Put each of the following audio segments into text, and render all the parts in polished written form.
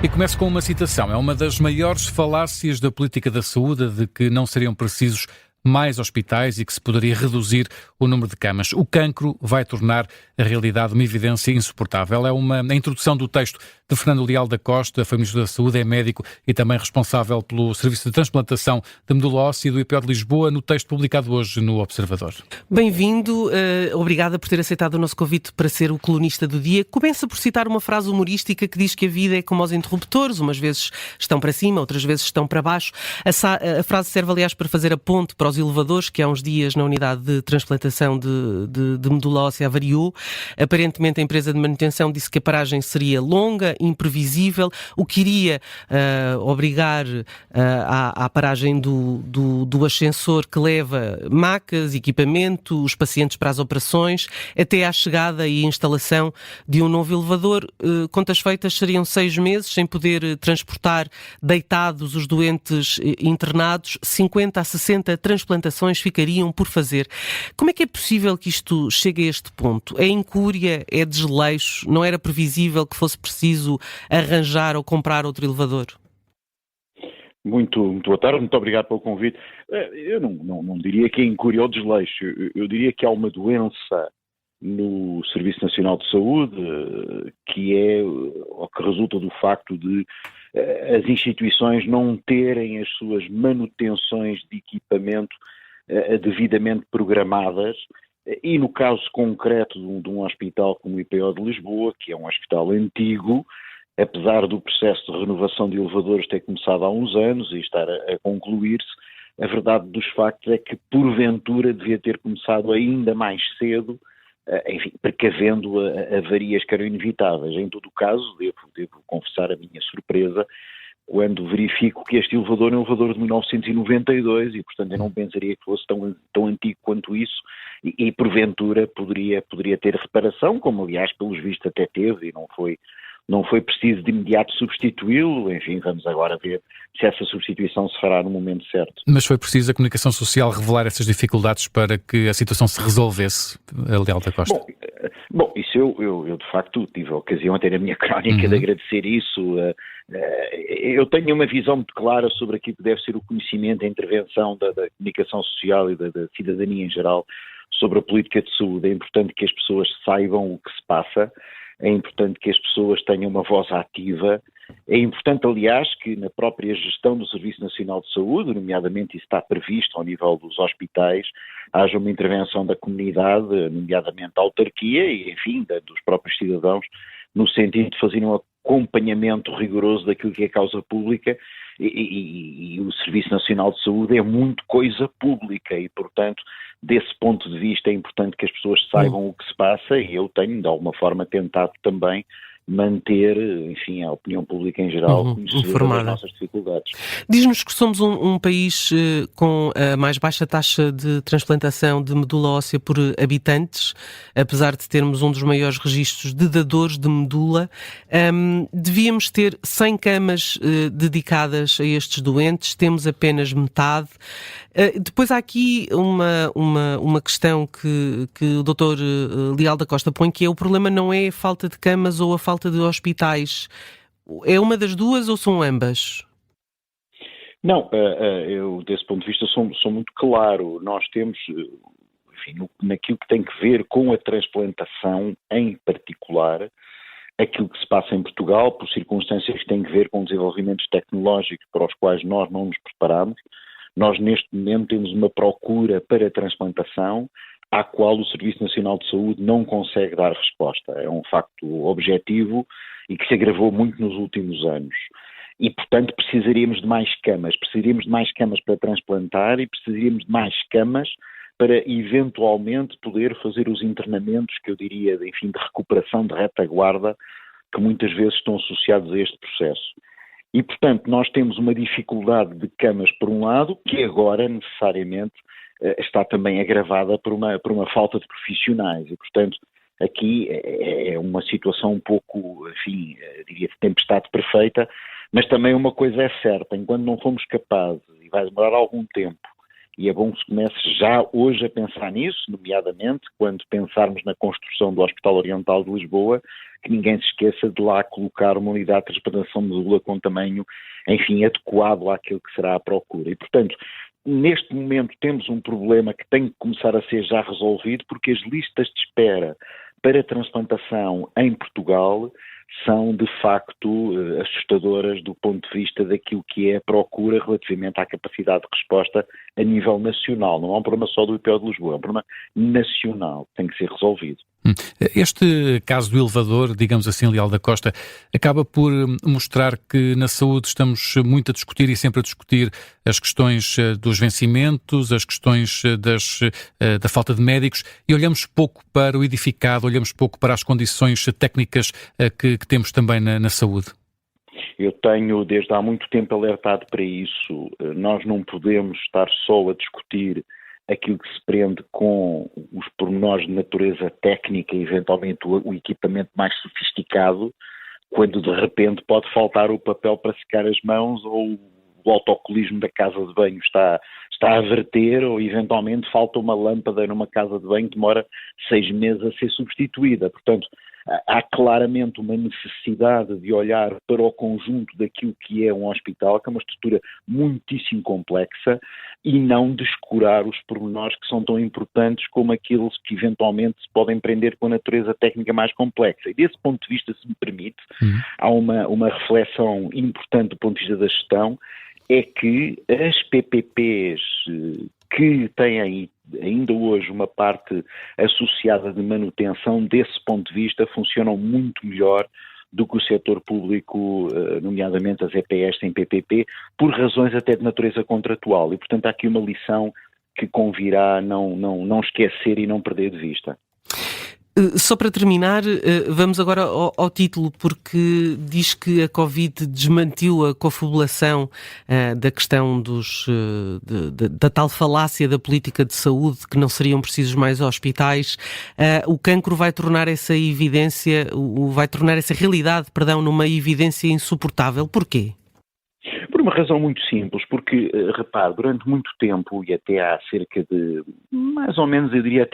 E começo com uma citação. É uma das maiores falácias da política da saúde de que não seriam precisos mais hospitais e que se poderia reduzir o número de camas. O cancro vai tornar a realidade uma evidência insuportável. É a introdução do texto de Fernando Leal da Costa, foi Ministro da Saúde, é médico e também responsável pelo Serviço de Transplantação de Medula Óssea do IPO de Lisboa, no texto publicado hoje no Observador. Bem-vindo, obrigada por ter aceitado o nosso convite para ser o colunista do dia. Começa por citar uma frase humorística que diz que a vida é como os interruptores, umas vezes estão para cima, outras vezes estão para baixo. A frase serve, aliás, para fazer a ponte para os elevadores, que há uns dias na unidade de transplantação de medula óssea avariou. Aparentemente a empresa de manutenção disse que a paragem seria longa, imprevisível, o que iria obrigar à paragem do ascensor que leva macas, equipamento, os pacientes para as operações, até à chegada e instalação de um novo elevador. Contas feitas, seriam 6 meses sem poder transportar deitados os doentes internados, 50 a 60 transplantações ficariam por fazer. Como é que é possível que isto chegue a este ponto? É incúria? É desleixo? Não era previsível que fosse preciso arranjar ou comprar outro elevador? Muito boa tarde, muito obrigado pelo convite. Eu não diria que é incúria ou desleixo, eu diria que há uma doença no Serviço Nacional de Saúde que resulta do facto de as instituições não terem as suas manutenções de equipamento devidamente programadas, e no caso concreto de um hospital como o IPO de Lisboa, que é um hospital antigo, apesar do processo de renovação de elevadores ter começado há uns anos e estar a concluir-se, a verdade dos factos é que porventura devia ter começado ainda mais cedo, enfim, precavendo avarias que eram inevitáveis. Em todo o caso, devo confessar a minha surpresa quando verifico que este elevador é um elevador de 1992 e, portanto, eu não pensaria que fosse tão antigo quanto isso e porventura poderia ter reparação, como aliás pelos vistos até teve e não foi preciso de imediato substituí-lo. Enfim, vamos agora ver se essa substituição se fará no momento certo. Mas foi preciso a comunicação social revelar essas dificuldades para que a situação se resolvesse, Leal da Costa? Bom, isso eu de facto tive a ocasião até na minha crónica de agradecer isso. Eu tenho uma visão muito clara sobre aquilo que deve ser o conhecimento, a intervenção da comunicação social e da cidadania em geral sobre a política de saúde. É importante que as pessoas saibam o que se passa, é importante que as pessoas tenham uma voz ativa, é importante, aliás, que na própria gestão do Serviço Nacional de Saúde, nomeadamente isso está previsto ao nível dos hospitais, haja uma intervenção da comunidade, nomeadamente da autarquia e, enfim, dos próprios cidadãos, no sentido de fazer um acompanhamento rigoroso daquilo que é causa pública e o Serviço Nacional de Saúde é muito coisa pública e, portanto, desse ponto de vista é importante que as pessoas saibam o que se passa e eu tenho, de alguma forma, tentado também manter, enfim, a opinião pública em geral conhecedora das nossas dificuldades. Diz-nos que somos um país com a mais baixa taxa de transplantação de medula óssea por habitantes, apesar de termos um dos maiores registros de dadores de medula. Devíamos ter 100 camas dedicadas a estes doentes, temos apenas metade. Depois há aqui uma questão que o Dr. Leal da Costa põe, que é o problema não é a falta de camas ou a falta de hospitais. É uma das duas ou são ambas? Não, eu desse ponto de vista sou muito claro. Nós temos, enfim, naquilo que tem que ver com a transplantação em particular, aquilo que se passa em Portugal, por circunstâncias que têm que ver com desenvolvimentos tecnológicos para os quais nós não nos preparamos. Nós, neste momento, temos uma procura para a transplantação à qual o Serviço Nacional de Saúde não consegue dar resposta. É um facto objetivo e que se agravou muito nos últimos anos. E, portanto, precisaríamos de mais camas. Precisaríamos de mais camas para transplantar e precisaríamos de mais camas para, eventualmente, poder fazer os internamentos, que eu diria, enfim, de recuperação, de retaguarda, que muitas vezes estão associados a este processo. E, portanto, nós temos uma dificuldade de camas, por um lado, que agora, necessariamente, está também agravada por uma falta de profissionais. E, portanto, aqui é uma situação um pouco, enfim, diria de tempestade perfeita, mas também uma coisa é certa, enquanto não fomos capazes, e vai demorar algum tempo, e é bom que se comece já hoje a pensar nisso, nomeadamente quando pensarmos na construção do Hospital Oriental de Lisboa, que ninguém se esqueça de lá colocar uma unidade de transplantação de medula com tamanho, enfim, adequado àquilo que será a procura. E, portanto, neste momento temos um problema que tem que começar a ser já resolvido, porque as listas de espera para transplantação em Portugal são, de facto, assustadoras do ponto de vista daquilo que é a procura relativamente à capacidade de resposta a nível nacional. Não é um problema só do IPO de Lisboa, é um problema nacional que tem que ser resolvido. Este caso do elevador, digamos assim, Leal da Costa, acaba por mostrar que na saúde estamos muito a discutir e sempre a discutir as questões dos vencimentos, as questões da falta de médicos e olhamos pouco para o edificado, olhamos pouco para as condições técnicas que temos também na saúde. Eu tenho desde há muito tempo alertado para isso. Nós não podemos estar só a discutir aquilo que se prende com os pormenores de natureza técnica e eventualmente o equipamento mais sofisticado, quando de repente pode faltar o papel para secar as mãos ou o autocolismo da casa de banho está a verter ou eventualmente falta uma lâmpada numa casa de banho que demora 6 meses a ser substituída. Portanto, há claramente uma necessidade de olhar para o conjunto daquilo que é um hospital, que é uma estrutura muitíssimo complexa, e não descurar os pormenores que são tão importantes como aqueles que eventualmente se podem prender com a natureza técnica mais complexa. E desse ponto de vista, se me permite, há uma reflexão importante do ponto de vista da gestão, é que as PPPs que têm ainda hoje uma parte associada de manutenção, desse ponto de vista, funcionam muito melhor do que o setor público, nomeadamente as EPS sem PPP, por razões até de natureza contratual. E, portanto, há aqui uma lição que convirá não esquecer e não perder de vista. Só para terminar, vamos agora ao título, porque diz que a Covid desmentiu a confabulação da questão da tal falácia da política de saúde, que não seriam precisos mais hospitais. O cancro vai tornar essa realidade, numa evidência insuportável. Porquê? Por uma razão muito simples, porque, repare, durante muito tempo, e até há cerca de, mais ou menos, eu diria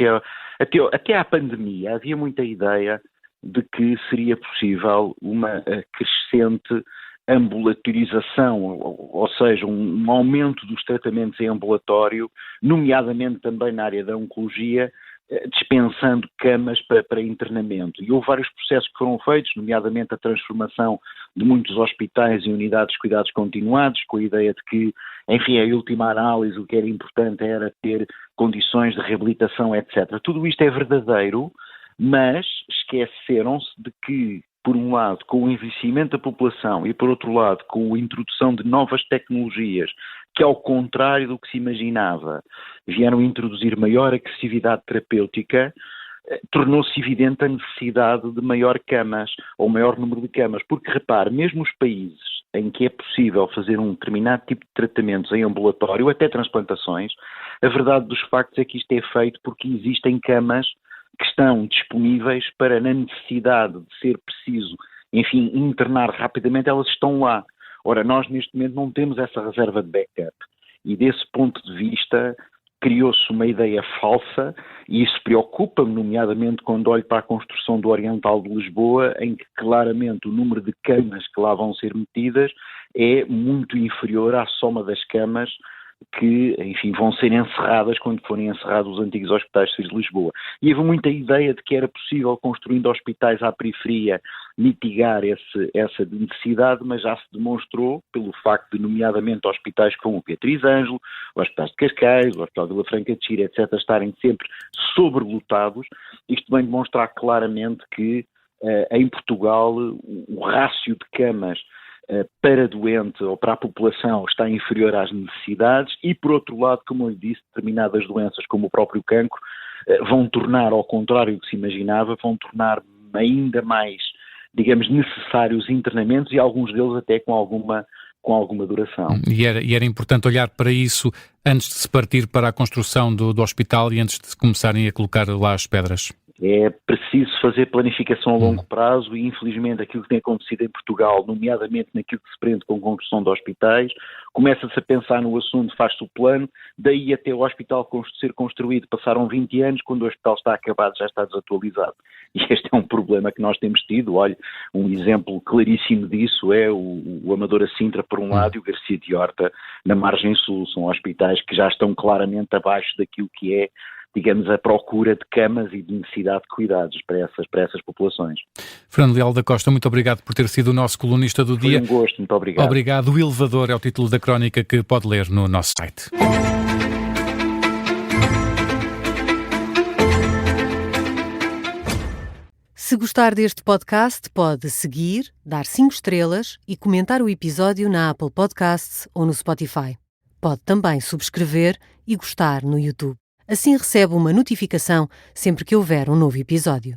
até à pandemia, havia muita ideia de que seria possível uma crescente ambulatorização, ou seja, um aumento dos tratamentos em ambulatório, nomeadamente também na área da oncologia, dispensando camas para internamento. E houve vários processos que foram feitos, nomeadamente a transformação de muitos hospitais em unidades de cuidados continuados, com a ideia de que, enfim, a última análise, o que era importante era ter condições de reabilitação, etc. Tudo isto é verdadeiro, mas esqueceram-se de que, por um lado, com o envelhecimento da população e, por outro lado, com a introdução de novas tecnologias, que, ao contrário do que se imaginava, vieram introduzir maior agressividade terapêutica, tornou-se evidente a necessidade de maior camas, ou maior número de camas, porque, repare, mesmo os países em que é possível fazer um determinado tipo de tratamentos em ambulatório, até transplantações, a verdade dos factos é que isto é feito porque existem camas que estão disponíveis para, na necessidade de ser preciso, enfim, internar rapidamente, elas estão lá. Ora, nós neste momento não temos essa reserva de backup e desse ponto de vista criou-se uma ideia falsa e isso preocupa-me, nomeadamente quando olho para a construção do Oriental de Lisboa, em que claramente o número de camas que lá vão ser metidas é muito inferior à soma das camas que, enfim, vão ser encerradas quando forem encerrados os antigos hospitais civis de Lisboa. E houve muita ideia de que era possível, construindo hospitais à periferia, mitigar essa necessidade, mas já se demonstrou, pelo facto de, nomeadamente, hospitais como o Beatriz Ângelo, os hospitais de Cascais, o Hospital de Vila Franca de Xira, etc., estarem sempre sobrelotados. Isto vem demonstrar claramente que, em Portugal, o rácio de camas para doente ou para a população está inferior às necessidades e, por outro lado, como eu lhe disse, determinadas doenças como o próprio cancro vão tornar, ao contrário do que se imaginava, vão tornar ainda mais, digamos, necessários internamentos e alguns deles até com alguma duração. E era importante olhar para isso antes de se partir para a construção do hospital e antes de começarem a colocar lá as pedras. É preciso fazer planificação a longo prazo e, infelizmente, aquilo que tem acontecido em Portugal, nomeadamente naquilo que se prende com a construção de hospitais, começa-se a pensar no assunto, faz-se o plano, daí até o hospital ser construído passaram 20 anos, quando o hospital está acabado já está desatualizado. E este é um problema que nós temos tido. Olha, um exemplo claríssimo disso é o Amadora Sintra, por um lado, e o Garcia de Horta, na margem sul. São hospitais que já estão claramente abaixo daquilo que é, digamos, a procura de camas e de necessidade de cuidados para essas populações. Fernando Leal da Costa, muito obrigado por ter sido o nosso colunista do dia. Foi um gosto, muito obrigado. Obrigado. O Elevador é o título da crónica que pode ler no nosso site. Se gostar deste podcast, pode seguir, dar 5 estrelas e comentar o episódio na Apple Podcasts ou no Spotify. Pode também subscrever e gostar no YouTube. Assim recebe uma notificação sempre que houver um novo episódio.